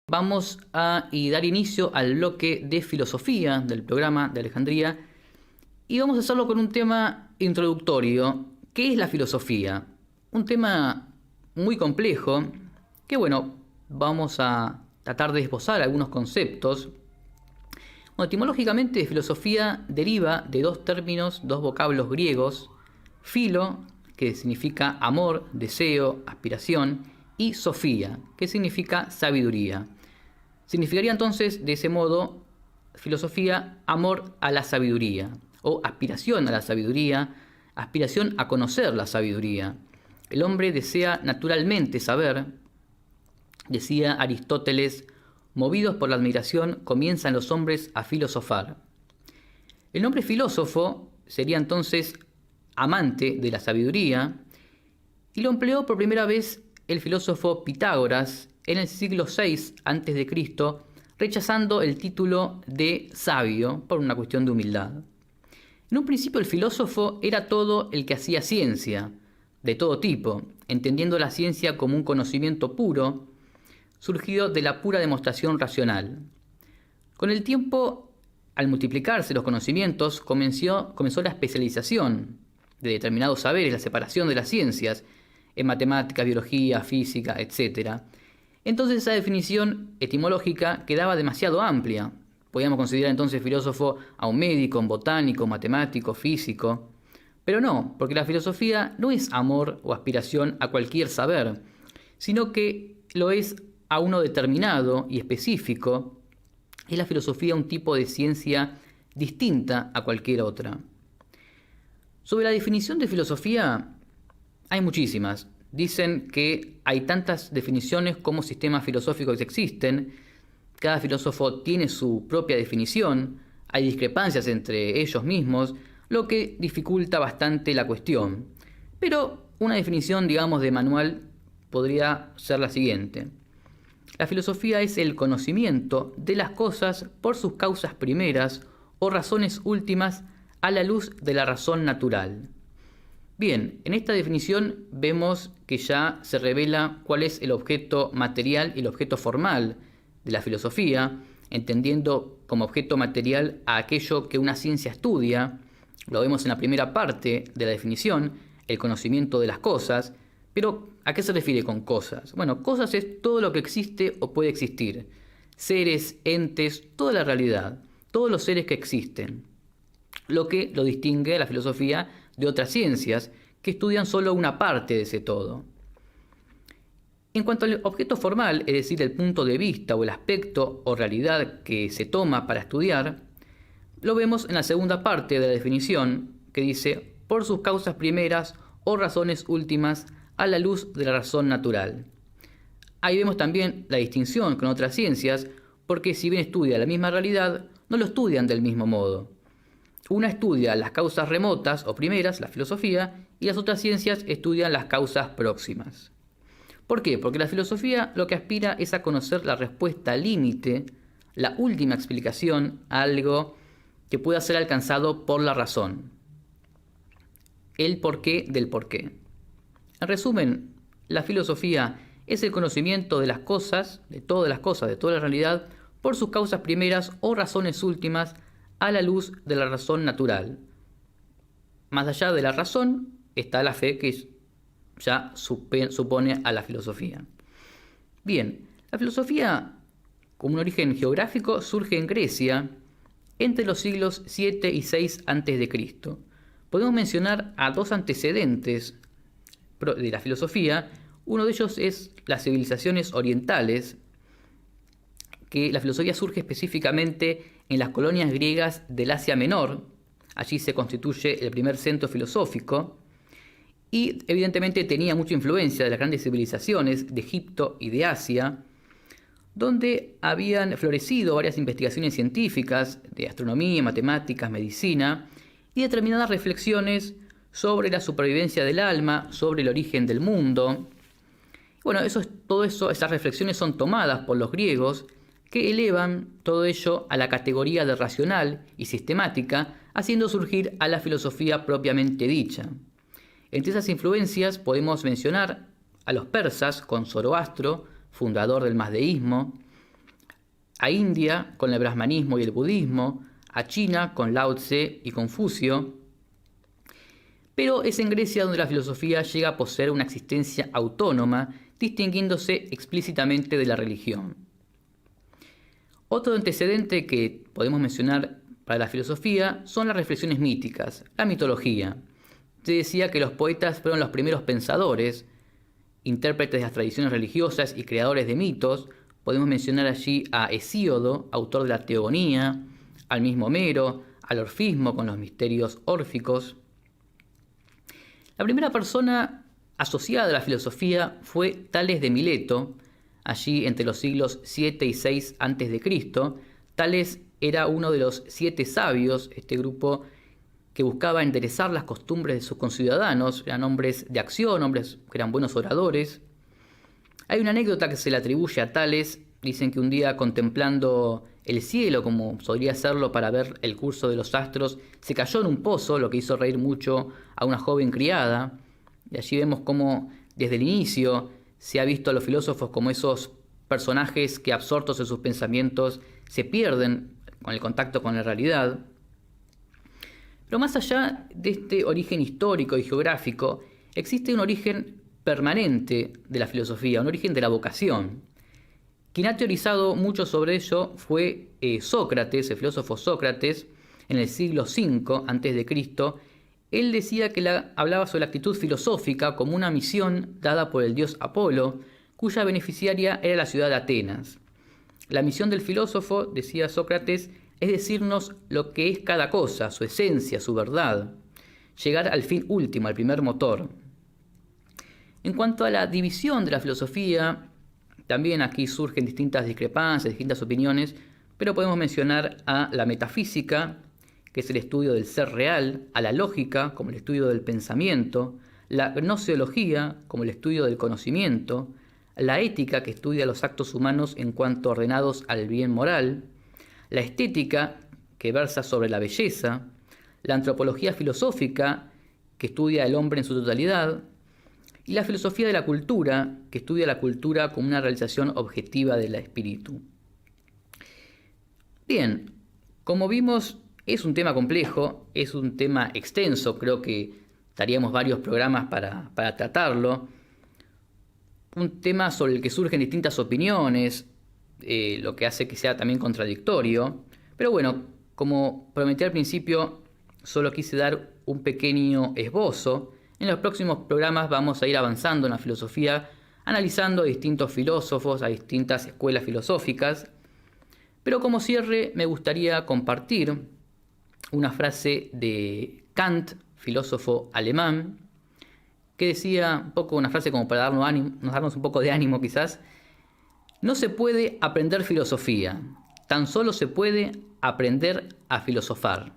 Vamos a dar inicio al bloque de filosofía del programa de Alejandría y vamos a hacerlo con un tema introductorio. ¿Qué es la filosofía? Un tema muy complejo que, vamos a tratar de esbozar algunos conceptos. Etimológicamente, filosofía deriva de dos términos, dos vocablos griegos: philo, que significa amor, deseo, aspiración, y sofía, que significa sabiduría. Significaría entonces, de ese modo, filosofía, amor a la sabiduría, o aspiración a la sabiduría, aspiración a conocer la sabiduría. El hombre desea naturalmente saber, decía Aristóteles: movidos por la admiración, comienzan los hombres a filosofar. El nombre filósofo sería entonces amante de la sabiduría, y lo empleó por primera vez el filósofo Pitágoras en el siglo VI a.C., rechazando el título de sabio por una cuestión de humildad. En un principio el filósofo era todo el que hacía ciencia, de todo tipo, entendiendo la ciencia como un conocimiento puro, surgido de la pura demostración racional. Con el tiempo, al multiplicarse los conocimientos, comenzó la especialización de determinados saberes, la separación de las ciencias, en matemáticas, biología, física, etc. Entonces esa definición etimológica quedaba demasiado amplia. Podíamos considerar entonces filósofo a un médico, un botánico, un matemático, físico. Pero no, porque la filosofía no es amor o aspiración a cualquier saber, sino que lo es a uno determinado y específico. Es la filosofía un tipo de ciencia distinta a cualquier otra. Sobre la definición de filosofía hay muchísimas. Dicen que hay tantas definiciones como sistemas filosóficos existen. Cada filósofo tiene su propia definición. Hay discrepancias entre ellos mismos, lo que dificulta bastante la cuestión. Pero una definición, de manual podría ser la siguiente: la filosofía es el conocimiento de las cosas por sus causas primeras o razones últimas a la luz de la razón natural. Bien, en esta definición vemos que ya se revela cuál es el objeto material y el objeto formal de la filosofía, entendiendo como objeto material a aquello que una ciencia estudia. Lo vemos en la primera parte de la definición, el conocimiento de las cosas. Pero, ¿a qué se refiere con cosas? Cosas es todo lo que existe o puede existir. Seres, entes, toda la realidad, todos los seres que existen. Lo que lo distingue a la filosofía de otras ciencias que estudian solo una parte de ese todo. En cuanto al objeto formal, es decir, el punto de vista o el aspecto o realidad que se toma para estudiar, lo vemos en la segunda parte de la definición, que dice: por sus causas primeras o razones últimas a la luz de la razón natural. Ahí vemos también la distinción con otras ciencias, porque si bien estudia la misma realidad, no lo estudian del mismo modo. Una estudia las causas remotas o primeras, la filosofía, y las otras ciencias estudian las causas próximas. ¿Por qué? Porque la filosofía lo que aspira es a conocer la respuesta límite, la última explicación a algo que pueda ser alcanzado por la razón. El porqué del porqué. En resumen, la filosofía es el conocimiento de las cosas, de todas las cosas, de toda la realidad, por sus causas primeras o razones últimas, a la luz de la razón natural. Más allá de la razón está la fe, que ya supone a la filosofía. Bien, la filosofía, como un origen geográfico, surge en Grecia entre los siglos 7 y 6 a.C. Podemos mencionar a dos antecedentes de la filosofía. Uno de ellos es las civilizaciones orientales, que la filosofía surge específicamente en las colonias griegas del Asia Menor. Allí se constituye el primer centro filosófico y evidentemente tenía mucha influencia de las grandes civilizaciones de Egipto y de Asia, donde habían florecido varias investigaciones científicas de astronomía, matemáticas, medicina y determinadas reflexiones sobre la supervivencia del alma, sobre el origen del mundo. Esas reflexiones son tomadas por los griegos, que elevan todo ello a la categoría de racional y sistemática, haciendo surgir a la filosofía propiamente dicha. Entre esas influencias podemos mencionar a los persas con Zoroastro, fundador del mazdeísmo, a India con el brahmanismo y el budismo, a China con Lao Tse y Confucio, pero es en Grecia donde la filosofía llega a poseer una existencia autónoma, distinguiéndose explícitamente de la religión. Otro antecedente que podemos mencionar para la filosofía son las reflexiones míticas, la mitología. Se decía que los poetas fueron los primeros pensadores, intérpretes de las tradiciones religiosas y creadores de mitos. Podemos mencionar allí a Hesíodo, autor de la Teogonía, al mismo Homero, al orfismo con los misterios órficos. La primera persona asociada a la filosofía fue Tales de Mileto, allí entre los siglos 7 y 6 a.C. Tales era uno de los 7 sabios, este grupo que buscaba enderezar las costumbres de sus conciudadanos. Eran hombres de acción, hombres que eran buenos oradores. Hay una anécdota que se le atribuye a Tales. Dicen que un día, contemplando el cielo, como solía hacerlo para ver el curso de los astros, se cayó en un pozo, lo que hizo reír mucho a una joven criada. Y allí vemos cómo desde el inicio se ha visto a los filósofos como esos personajes que, absortos en sus pensamientos, se pierden con el contacto con la realidad. Pero más allá de este origen histórico y geográfico, existe un origen permanente de la filosofía, un origen de la vocación. Quien ha teorizado mucho sobre ello fue Sócrates, el filósofo Sócrates, en el siglo V a.C. Él decía que hablaba sobre la actitud filosófica como una misión dada por el dios Apolo, cuya beneficiaria era la ciudad de Atenas. La misión del filósofo, decía Sócrates, es decirnos lo que es cada cosa, su esencia, su verdad, llegar al fin último, al primer motor. En cuanto a la división de la filosofía, también aquí surgen distintas discrepancias, distintas opiniones, pero podemos mencionar a la metafísica, que es el estudio del ser real, a la lógica, como el estudio del pensamiento, la gnoseología, como el estudio del conocimiento, la ética, que estudia los actos humanos en cuanto ordenados al bien moral, la estética, que versa sobre la belleza, la antropología filosófica, que estudia el hombre en su totalidad, y la filosofía de la cultura, que estudia la cultura como una realización objetiva del espíritu. Bien, como vimos, es un tema complejo, es un tema extenso, creo que daríamos varios programas para tratarlo. Un tema sobre el que surgen distintas opiniones, lo que hace que sea también contradictorio. Pero bueno, como prometí al principio, solo quise dar un pequeño esbozo. En los próximos programas vamos a ir avanzando en la filosofía, analizando a distintos filósofos, a distintas escuelas filosóficas. Pero como cierre me gustaría compartir una frase de Kant, filósofo alemán, que decía un poco, una frase como para darnos un poco de ánimo quizás: no se puede aprender filosofía, tan solo se puede aprender a filosofar.